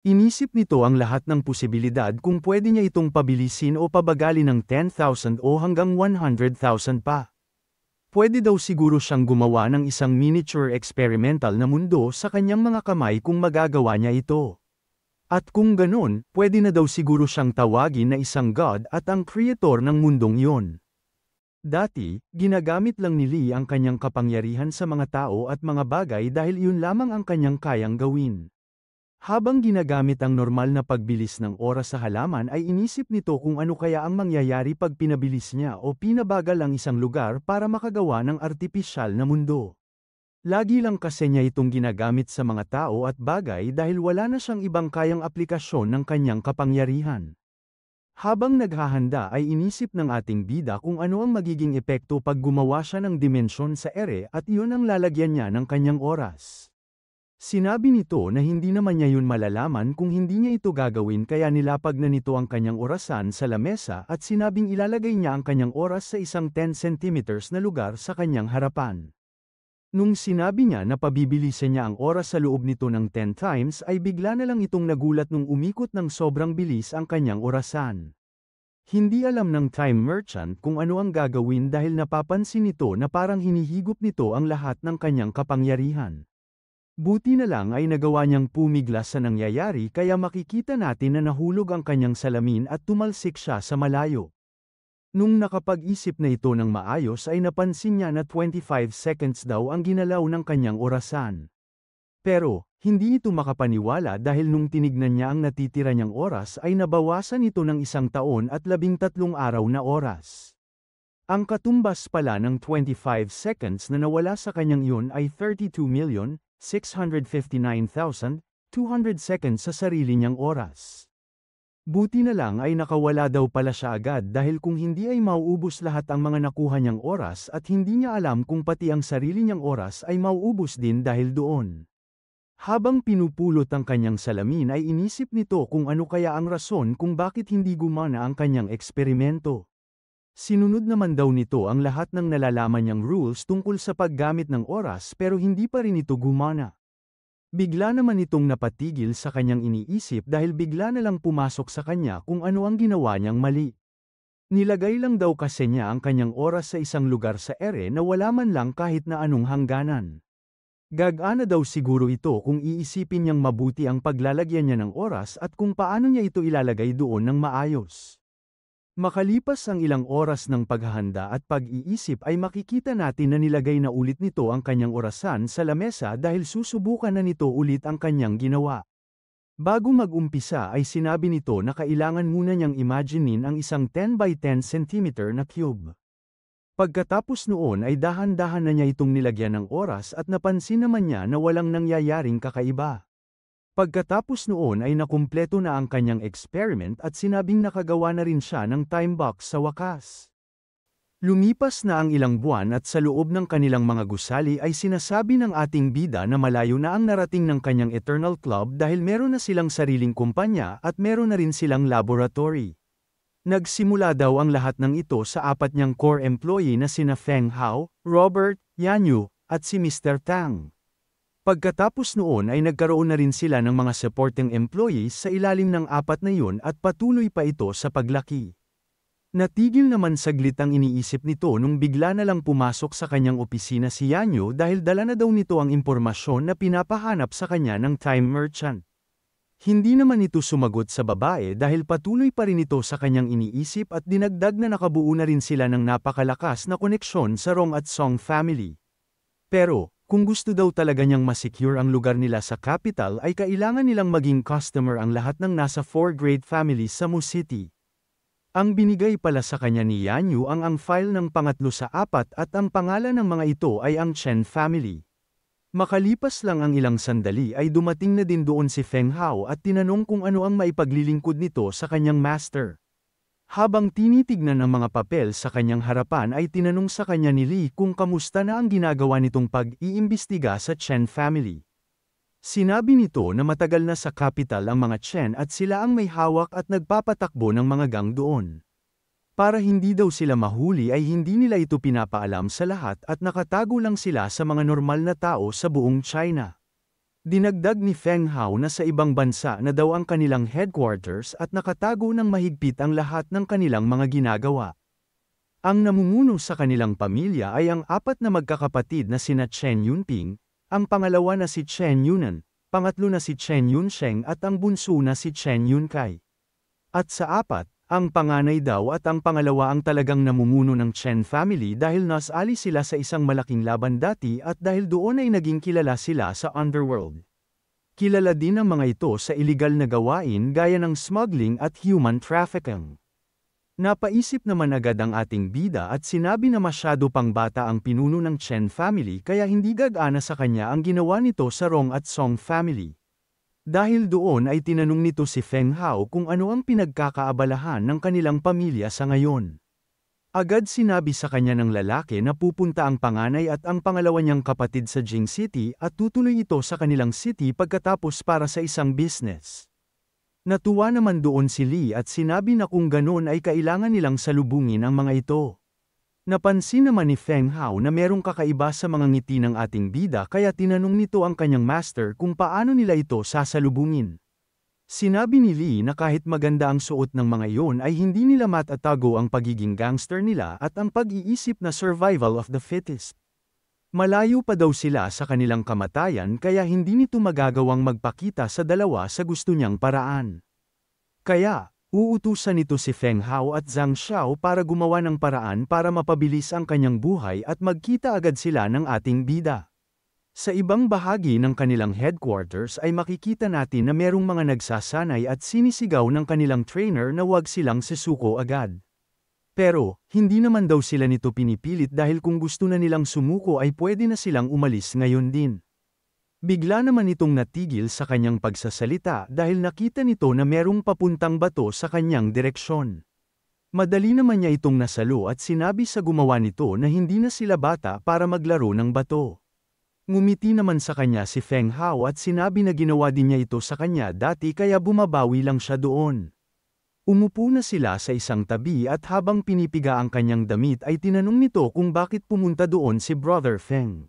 Inisip nito ang lahat ng posibilidad kung pwede niya itong pabilisin o pabagali ng 10,000 o hanggang 100,000 pa. Pwede daw siguro siyang gumawa ng isang miniature experimental na mundo sa kanyang mga kamay kung magagawa niya ito. At kung ganun, pwede na daw siguro siyang tawagin na isang god at ang creator ng mundong yon. Dati, ginagamit lang ni Lee ang kanyang kapangyarihan sa mga tao at mga bagay dahil iyon lamang ang kanyang kayang gawin. Habang ginagamit ang normal na pagbilis ng oras sa halaman ay inisip nito kung ano kaya ang mangyayari pag pinabilis niya o pinabagal ang isang lugar para makagawa ng artipisyal na mundo. Lagi lang kasi niya itong ginagamit sa mga tao at bagay dahil wala na siyang ibang kayang aplikasyon ng kanyang kapangyarihan. Habang naghahanda ay inisip ng ating bida kung ano ang magiging epekto pag gumawa siya ng dimensyon sa ere at iyon ang lalagyan niya ng kanyang oras. Sinabi nito na hindi naman niya yun malalaman kung hindi niya ito gagawin kaya nilapag na nito ang kanyang orasan sa lamesa at sinabing ilalagay niya ang kanyang oras sa isang 10 centimeters na lugar sa kanyang harapan. Nung sinabi niya na pabibilisan niya ang oras sa loob nito ng 10 times ay bigla na lang itong nagulat nung umikot ng sobrang bilis ang kanyang orasan. Hindi alam ng time merchant kung ano ang gagawin dahil napapansin nito na parang hinihigop nito ang lahat ng kanyang kapangyarihan. Buti na lang ay nagawa niyang pumiglas sa nangyayari kaya makikita natin na nahulog ang kanyang salamin at tumalsik siya sa malayo. Nung nakapag-isip na ito ng maayos ay napansin niya na 25 seconds daw ang ginalaw ng kanyang orasan. Pero, hindi ito makapaniwala dahil nung tinignan niya ang natitira niyang oras ay nabawasan ito ng 1 taon at 13 araw na oras. Ang katumbas pala ng 25 seconds na nawala sa kanyang iyon ay 32,659,200 seconds sa sarili niyang oras. Buti na lang ay nakawala daw pala siya agad dahil kung hindi ay mauubos lahat ang mga nakuha niyang oras at hindi niya alam kung pati ang sarili niyang oras ay mauubos din dahil doon. Habang pinupulot ang kanyang salamin ay inisip nito kung ano kaya ang rason kung bakit hindi gumana ang kanyang eksperimento. Sinunod naman daw nito ang lahat ng nalalaman niyang rules tungkol sa paggamit ng oras pero hindi pa rin ito gumana. Bigla naman itong napatigil sa kanyang iniisip dahil bigla na lang pumasok sa kanya kung ano ang ginawa niyang mali. Nilagay lang daw kasi niya ang kanyang oras sa isang lugar sa ere na wala man lang kahit na anong hangganan. Gagana daw siguro ito kung iisipin niyang mabuti ang paglalagyan niya ng oras at kung paano niya ito ilalagay doon ng maayos. Makalipas ang ilang oras ng paghahanda at pag-iisip ay makikita natin na nilagay na ulit nito ang kanyang orasan sa lamesa dahil susubukan na nito ulit ang kanyang ginawa. Bago mag-umpisa ay sinabi nito na kailangan muna niyang imaginein ang isang 10 by 10 cm na cube. Pagkatapos noon ay dahan-dahan na niya itong nilagyan ng oras at napansin naman niya na walang nangyayaring kakaiba. Pagkatapos noon ay nakumpleto na ang kanyang experiment at sinabing nakagawa na rin siya ng time box sa wakas. Lumipas na ang ilang buwan at sa loob ng kanilang mga gusali ay sinasabi ng ating bida na malayo na ang narating ng kanyang Eternal Club dahil meron na silang sariling kumpanya at meron na rin silang laboratory. Nagsimula daw ang lahat ng ito sa 4 niyang core employee na sina Feng Hao, Robert, Yanyu, at si Mr. Tang. Pagkatapos noon ay nagkaroon na rin sila ng mga supporting employees sa ilalim ng 4 na yun at patuloy pa ito sa paglaki. Natigil naman saglit ang iniisip nito nung bigla na lang pumasok sa kanyang opisina si Yanyo dahil dala na daw nito ang impormasyon na pinapahanap sa kanya ng time merchant. Hindi naman ito sumagot sa babae dahil patuloy pa rin ito sa kanyang iniisip at dinagdag na nakabuo na rin sila ng napakalakas na koneksyon sa Rong at Song family. Pero, kung gusto daw talaga niyang masecure ang lugar nila sa capital ay kailangan nilang maging customer ang lahat ng nasa 4 great families sa Mu City. Ang binigay pala sa kanya ni Yanyu ang file ng pangatlo sa 4 at ang pangalan ng mga ito ay ang Chen family. Makalipas lang ang ilang sandali ay dumating na din doon si Feng Hao at tinanong kung ano ang maipaglilingkod nito sa kanyang master. Habang tinitignan ang mga papel sa kanyang harapan ay tinanong sa kanya ni Lee kung kamusta na ang ginagawa nitong pag-iimbestiga sa Chen family. Sinabi nito na matagal na sa capital ang mga Chen at sila ang may hawak at nagpapatakbo ng mga gang doon. Para hindi daw sila mahuli ay hindi nila ito pinapaalam sa lahat at nakatago lang sila sa mga normal na tao sa buong China. Dinagdag ni Feng Hao na sa ibang bansa na daw ang kanilang headquarters at nakatago ng mahigpit ang lahat ng kanilang mga ginagawa. Ang namumuno sa kanilang pamilya ay ang apat na magkakapatid na sina Chen Yunping, ang pangalawa na si Chen Yunan, pangatlo na si Chen Yunsheng at ang bunso na si Chen Yunkai. At sa apat, ang panganay daw at ang pangalawa ang talagang namumuno ng Chen family dahil nasali sila sa isang malaking laban dati at dahil doon ay naging kilala sila sa underworld. Kilala din ang mga ito sa iligal na gawain gaya ng smuggling at human trafficking. Napaisip naman agad ang ating bida at sinabi na masyado pang bata ang pinuno ng Chen family kaya hindi gagana sa kanya ang ginawa nito sa Rong at Song family. Dahil doon ay tinanong nito si Feng Hao kung ano ang pinagkakaabalahan ng kanilang pamilya sa ngayon. Agad sinabi sa kanya ng lalaki na pupunta ang panganay at ang pangalawa niyang kapatid sa Jing City at tutuloy ito sa kanilang city pagkatapos para sa isang business. Natuwa naman doon si Lee at sinabi na kung ganon ay kailangan nilang salubungin ang mga ito. Napansin naman ni Feng Hao na merong kakaiba sa mga ngiti ng ating bida kaya tinanong nito ang kanyang master kung paano nila ito sasalubungin. Sinabi ni Lee na kahit maganda ang suot ng mga iyon ay hindi nila matatago ang pagiging gangster nila at ang pag-iisip na survival of the fittest. Malayo pa daw sila sa kanilang kamatayan kaya hindi nito magagawang magpakita sa dalawa sa gusto niyang paraan. Kaya, uutusan nito si Feng Hao at Zhang Xiao para gumawa ng paraan para mapabilis ang kanyang buhay at magkita agad sila ng ating bida. Sa ibang bahagi ng kanilang headquarters ay makikita natin na merong mga nagsasanay at sinisigaw ng kanilang trainer na huwag silang susuko agad. Pero, hindi naman daw sila nito pinipilit dahil kung gusto na nilang sumuko ay pwede na silang umalis ngayon din. Bigla naman itong natigil sa kanyang pagsasalita dahil nakita nito na merong papuntang bato sa kanyang direksyon. Madali naman niya itong nasalo at sinabi sa gumawa nito na hindi na sila bata para maglaro ng bato. Ngumiti naman sa kanya si Feng Hao at sinabi na ginawa din niya ito sa kanya dati kaya bumabawi lang siya doon. Umupo na sila sa isang tabi at habang pinipiga ang kanyang damit ay tinanong nito kung bakit pumunta doon si Brother Feng.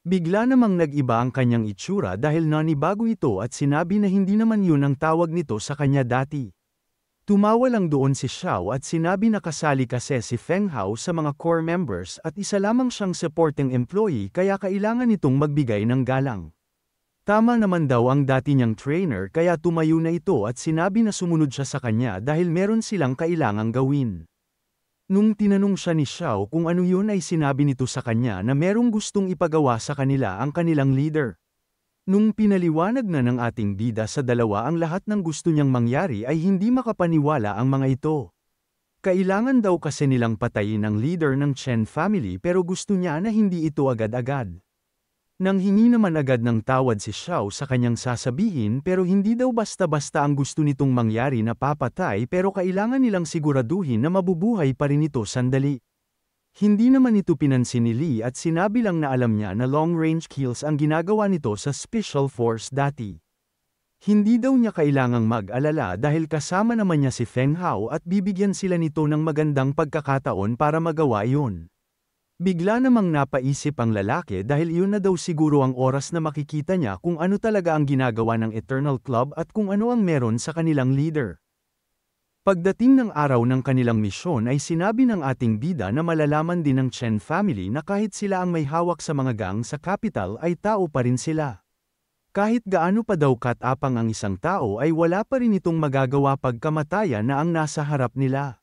Bigla namang nag-iba ang kanyang itsura dahil nanibago ito at sinabi na hindi naman yun ang tawag nito sa kanya dati. Tumawa lang doon si Xiao at sinabi na kasali kasi si Feng Hao sa mga core members at isa lamang siyang supporting employee kaya kailangan nitong magbigay ng galang. Tama naman daw ang dati niyang trainer kaya tumayo na ito at sinabi na sumunod siya sa kanya dahil meron silang kailangang gawin. Nung tinanong siya ni Xiao kung ano yun ay sinabi nito sa kanya na merong gustong ipagawa sa kanila ang kanilang leader. Nung pinaliwanag na ng ating bida sa dalawa ang lahat ng gusto niyang mangyari ay hindi makapaniwala ang mga ito. Kailangan daw kasi nilang patayin ang leader ng Chen family pero gusto niya na hindi ito agad-agad. Nang hingi naman agad ng tawad si Xiao sa kanyang sasabihin pero hindi daw basta-basta ang gusto nitong mangyari na papatay pero kailangan nilang siguraduhin na mabubuhay pa rin ito sandali. Hindi naman ito pinansin ni Lee at sinabi lang na alam niya na long-range kills ang ginagawa nito sa Special Force dati. Hindi daw niya kailangang mag-alala dahil kasama naman niya si Feng Hao at bibigyan sila nito ng magandang pagkakataon para magawa iyon. Bigla namang napaisip ang lalaki dahil iyon na daw siguro ang oras na makikita niya kung ano talaga ang ginagawa ng Eternal Club at kung ano ang meron sa kanilang leader. Pagdating ng araw ng kanilang misyon ay sinabi ng ating bida na malalaman din ng Chen family na kahit sila ang may hawak sa mga gang sa capital ay tao pa rin sila. Kahit gaano pa daw katapang ang isang tao ay wala pa rin itong magagawa pagkamatayan na ang nasa harap nila.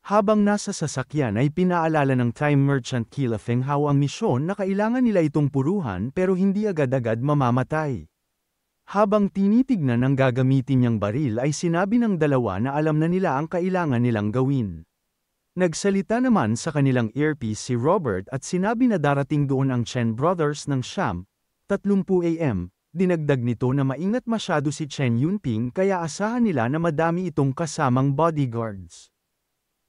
Habang nasa sasakyan ay pinaalala ng Time Merchant kila Feng Hao ang misyon na kailangan nila itong puruhan pero hindi agad-agad mamamatay. Habang tinitignan ang gagamitin niyang baril ay sinabi ng dalawa na alam na nila ang kailangan nilang gawin. Nagsalita naman sa kanilang earpiece si Robert at sinabi na darating doon ang Chen Brothers ng Siyam, 30 AM, dinagdag nito na maingat masyado si Chen Yunping kaya asahan nila na madami itong kasamang bodyguards.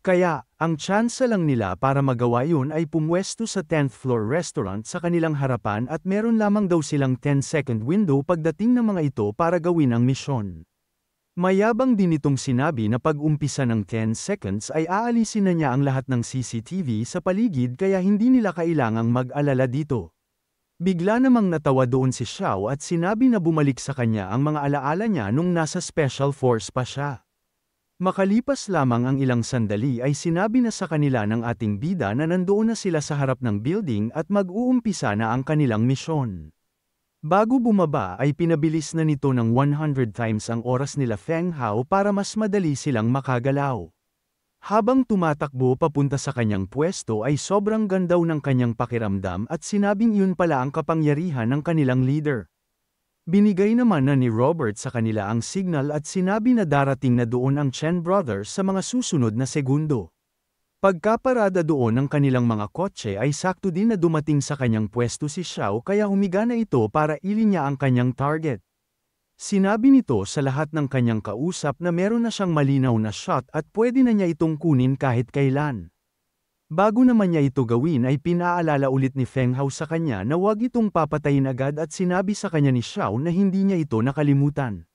Kaya, ang tsansa lang nila para magawa yun ay pumwesto sa 10th floor restaurant sa kanilang harapan at meron lamang daw silang 10-second window pagdating ng mga ito para gawin ang misyon. Mayabang din itong sinabi na pag-umpisa ng 10 seconds ay aalisin na niya ang lahat ng CCTV sa paligid kaya hindi nila kailangang mag-alala dito. Bigla namang natawa doon si Xiao at sinabi na bumalik sa kanya ang mga alaala niya nung nasa Special Force pa siya. Makalipas lamang ang ilang sandali ay sinabi na sa kanila ng ating bida na nandoon na sila sa harap ng building at mag-uumpisa na ang kanilang misyon. Bago bumaba ay pinabilis na nito ng 100 times ang oras nila Feng Hao para mas madali silang makagalaw. Habang tumatakbo papunta sa kanyang pwesto ay sobrang gandaw ng kanyang pakiramdam at sinabing iyon pala ang kapangyarihan ng kanilang leader. Binigay naman na ni Robert sa kanila ang signal at sinabi na darating na doon ang Chen Brothers sa mga susunod na segundo. Pagkaparada doon ng kanilang mga kotse ay sakto din na dumating sa kanyang pwesto si Xiao kaya humiga na ito para ilinya ang kanyang target. Sinabi nito sa lahat ng kanyang kausap na meron na siyang malinaw na shot at pwede na niya itong kunin kahit kailan. Bago naman niya ito gawin ay pinaalala ulit ni Feng Hao sa kanya na huwag itong papatayin agad at sinabi sa kanya ni Xiao na hindi niya ito nakalimutan.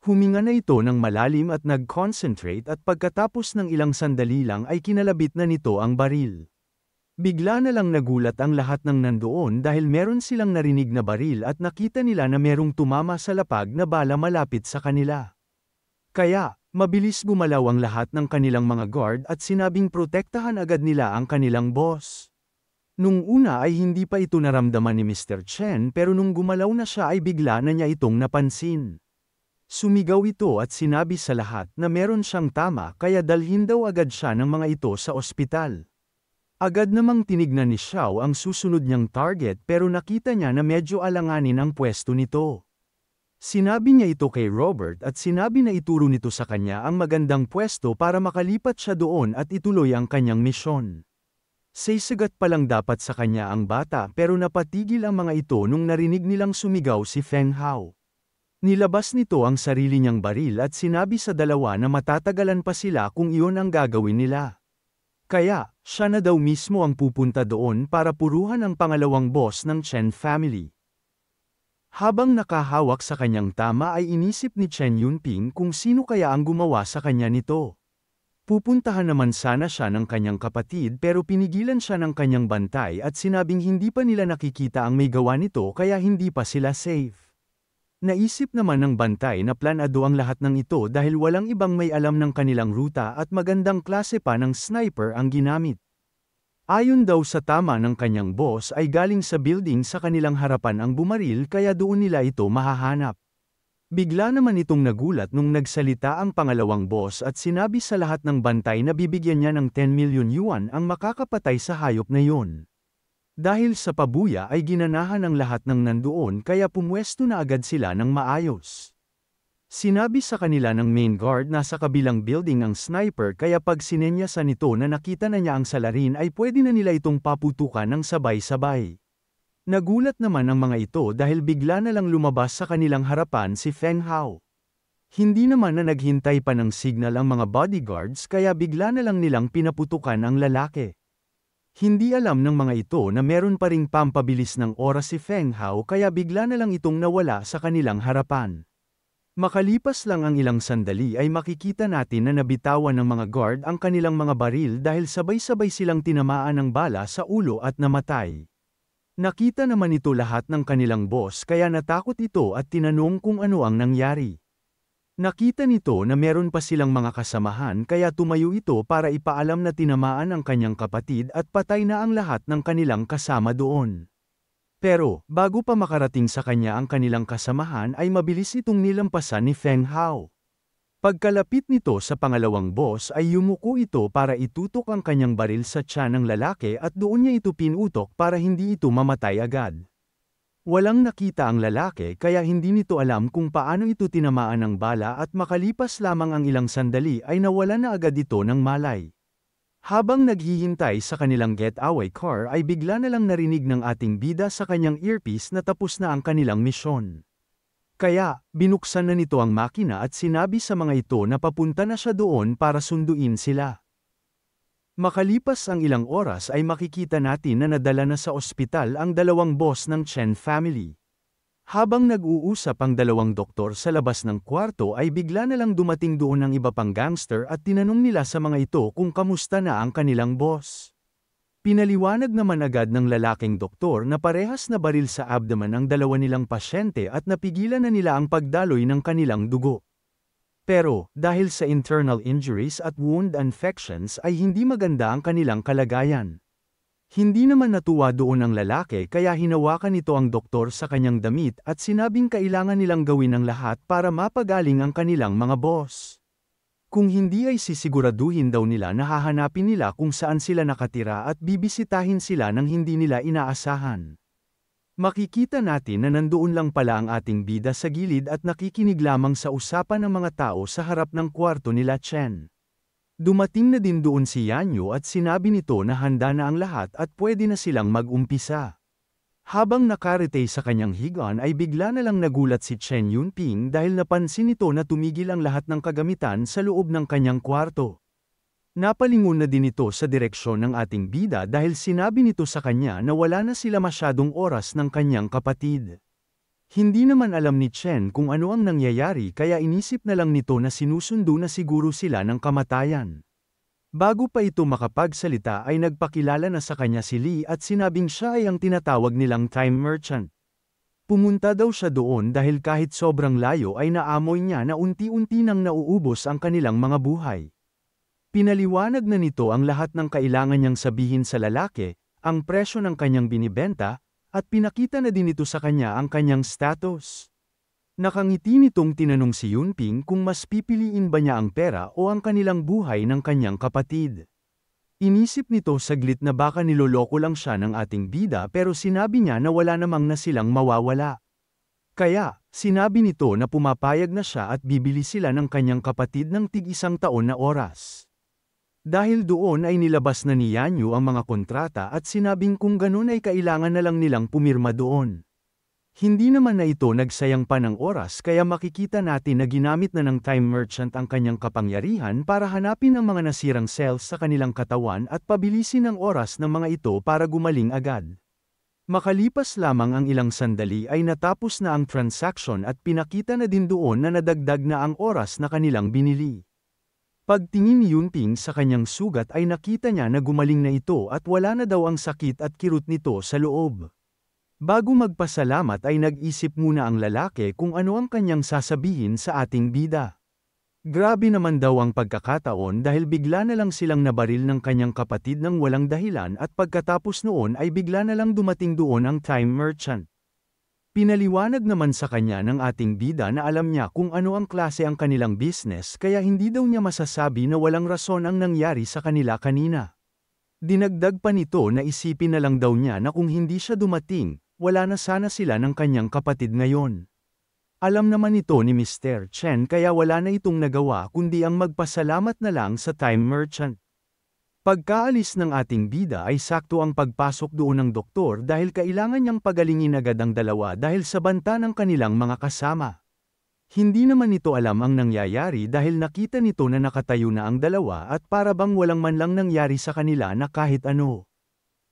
Huminga na ito ng malalim at nag-concentrate at pagkatapos ng ilang sandali lang ay kinalabit na nito ang baril. Bigla na lang nagulat ang lahat ng nandoon dahil meron silang narinig na baril at nakita nila na merong tumama sa lapag na bala malapit sa kanila. Kaya, mabilis gumalaw ang lahat ng kanilang mga guard at sinabing protektahan agad nila ang kanilang boss. Nung una ay hindi pa ito naramdaman ni Mr. Chen pero nung gumalaw na siya ay bigla na niya itong napansin. Sumigaw ito at sinabi sa lahat na meron siyang tama kaya dalhin daw agad siya ng mga ito sa ospital. Agad namang tinignan ni Xiao ang susunod niyang target pero nakita niya na medyo alanganin ang pwesto nito. Sinabi niya ito kay Robert at sinabi na ituro nito sa kanya ang magandang pwesto para makalipat siya doon at ituloy ang kanyang misyon. Saisagat pa lang dapat sa kanya ang bata pero napatigil ang mga ito nung narinig nilang sumigaw si Feng Hao. Nilabas nito ang sarili niyang baril at sinabi sa dalawa na matatagalan pa sila kung iyon ang gagawin nila. Kaya, siya na daw mismo ang pupunta doon para puruhan ang pangalawang boss ng Chen family. Habang nakahawak sa kanyang tama ay inisip ni Chen Yunping kung sino kaya ang gumawa sa kanya nito. Pupuntahan naman sana siya ng kanyang kapatid pero pinigilan siya ng kanyang bantay at sinabing hindi pa nila nakikita ang may gawa nito kaya hindi pa sila safe. Naisip naman ng bantay na planado ang lahat ng ito dahil walang ibang may alam ng kanilang ruta at magandang klase pa ng sniper ang ginamit. Ayon daw sa tama ng kanyang boss ay galing sa building sa kanilang harapan ang bumaril kaya doon nila ito mahahanap. Bigla naman itong nagulat nung nagsalita ang pangalawang boss at sinabi sa lahat ng bantay na bibigyan niya ng 10 million yuan ang makakapatay sa hayop na yun. Dahil sa pabuya ay ginanahan ng lahat ng nandoon kaya pumwesto na agad sila ng maayos. Sinabi sa kanila ng main guard na sa kabilang building ang sniper kaya pag sinenyasan nito na nakita na niya ang salarin ay pwede na nila itong paputukan ng sabay-sabay. Nagulat naman ang mga ito dahil bigla na lang lumabas sa kanilang harapan si Feng Hao. Hindi naman na naghintay pa ng signal ang mga bodyguards kaya bigla na lang nilang pinaputukan ang lalaki. Hindi alam ng mga ito na meron pa ring pampabilis ng oras si Feng Hao kaya bigla na lang itong nawala sa kanilang harapan. Makalipas lang ang ilang sandali ay makikita natin na nabitawan ng mga guard ang kanilang mga baril dahil sabay-sabay silang tinamaan ng bala sa ulo at namatay. Nakita naman ito lahat ng kanilang boss kaya natakot ito at tinanong kung ano ang nangyari. Nakita nito na meron pa silang mga kasamahan kaya tumayo ito para ipaalam na tinamaan ang kanyang kapatid at patay na ang lahat ng kanilang kasama doon. Pero, bago pa makarating sa kanya ang kanilang kasamahan ay mabilis itong nilampasan ni Feng Hao. Pagkalapit nito sa pangalawang boss ay yumuko ito para itutok ang kanyang baril sa tiyan ng lalaki at doon niya ito pinutok para hindi ito mamatay agad. Walang nakita ang lalaki kaya hindi nito alam kung paano ito tinamaan ng bala at makalipas lamang ang ilang sandali ay nawala na agad ito ng malay. Habang naghihintay sa kanilang getaway car ay bigla na lang narinig ng ating bida sa kanyang earpiece na tapos na ang kanilang misyon. Kaya, binuksan na nito ang makina at sinabi sa mga ito na papunta na siya doon para sunduin sila. Makalipas ang ilang oras ay makikita natin na nadala na sa ospital ang dalawang boss ng Chen family. Habang nag-uusap ang dalawang doktor sa labas ng kwarto ay bigla na lang dumating doon ang iba pang gangster at tinanong nila sa mga ito kung kamusta na ang kanilang boss. Pinaliwanag naman agad ng lalaking doktor na parehas na baril sa abdomen ang dalawa nilang pasyente at napigilan na nila ang pagdaloy ng kanilang dugo. Pero, dahil sa internal injuries at wound infections ay hindi maganda ang kanilang kalagayan. Hindi naman natuwa doon ang lalaki kaya hinawakan nito ang doktor sa kanyang damit at sinabing kailangan nilang gawin ang lahat para mapagaling ang kanilang mga boss. Kung hindi ay sisiguraduhin daw nila na hahanapin nila kung saan sila nakatira at bibisitahin sila nang hindi nila inaasahan. Makikita natin na nandoon lang pala ang ating bida sa gilid at nakikinig lamang sa usapan ng mga tao sa harap ng kwarto nila Chen. Dumating na din doon si Yanyo at sinabi nito na handa na ang lahat at pwede na silang mag-umpisa. Habang nakarete sa kanyang higaan ay bigla na lang nagulat si Chen Yunping dahil napansin nito na tumigil ang lahat ng kagamitan sa loob ng kanyang kwarto. Napalingon na din ito sa direksyon ng ating bida dahil sinabi nito sa kanya na wala na sila masyadong oras ng kanyang kapatid. Hindi naman alam ni Chen kung ano ang nangyayari kaya inisip na lang nito na sinusundo na siguro sila ng kamatayan. Bago pa ito makapagsalita ay nagpakilala na sa kanya si Lee at sinabing siya ay ang tinatawag nilang time merchant. Pumunta daw siya doon dahil kahit sobrang layo ay naamoy niya na unti-unti nang nauubos ang kanilang mga buhay. Pinaliwanag na nito ang lahat ng kailangan niyang sabihin sa lalaki, ang presyo ng kanyang binibenta, at pinakita na din ito sa kanya ang kanyang status. Nakangiti nitong tinanong si Yunping kung mas pipiliin ba niya ang pera o ang kanilang buhay ng kanyang kapatid. Inisip nito saglit na baka niloloko lang siya ng ating bida pero sinabi niya na wala namang na silang mawawala. Kaya, sinabi nito na pumapayag na siya at bibili sila ng kanyang kapatid ng tig-1 taon na oras. Dahil doon ay nilabas na ni Yanyo ang mga kontrata at sinabing kung ganun ay kailangan na lang nilang pumirma doon. Hindi naman na ito nagsayang pa ng oras kaya makikita natin na ginamit na ng time merchant ang kanyang kapangyarihan para hanapin ang mga nasirang cells sa kanilang katawan at pabilisin ang oras ng mga ito para gumaling agad. Makalipas lamang ang ilang sandali ay natapos na ang transaction at pinakita na din doon na nadagdag na ang oras na kanilang binili. Pagtingin ni Yunping sa kanyang sugat ay nakita niya na gumaling na ito at wala na daw ang sakit at kirot nito sa loob. Bago magpasalamat ay nag-isip muna ang lalaki kung ano ang kanyang sasabihin sa ating bida. Grabe naman daw ang pagkakataon dahil bigla na lang silang nabaril ng kanyang kapatid ng walang dahilan at pagkatapos noon ay bigla na lang dumating doon ang time merchant. Pinaliwanag naman sa kanya ng ating bida na alam niya kung ano ang klase ang kanilang business kaya hindi daw niya masasabi na walang rason ang nangyari sa kanila kanina. Dinagdag pa nito na isipin na lang daw niya na kung hindi siya dumating, wala na sana sila ng kanyang kapatid ngayon. Alam naman ito ni Mr. Chen kaya wala na itong nagawa kundi ang magpasalamat na lang sa time merchant. Pagkaalis ng ating bida ay sakto ang pagpasok doon ng doktor dahil kailangan niyang pagalingin agad ang dalawa dahil sa banta ng kanilang mga kasama. Hindi naman ito alam ang nangyayari dahil nakita nito na nakatayo na ang dalawa at para bang walang man lang nangyari sa kanila na kahit ano.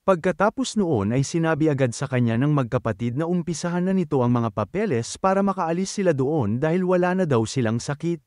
Pagkatapos noon ay sinabi agad sa kanya ng magkapatid na umpisahan na nito ang mga papeles para makaalis sila doon dahil wala na daw silang sakit.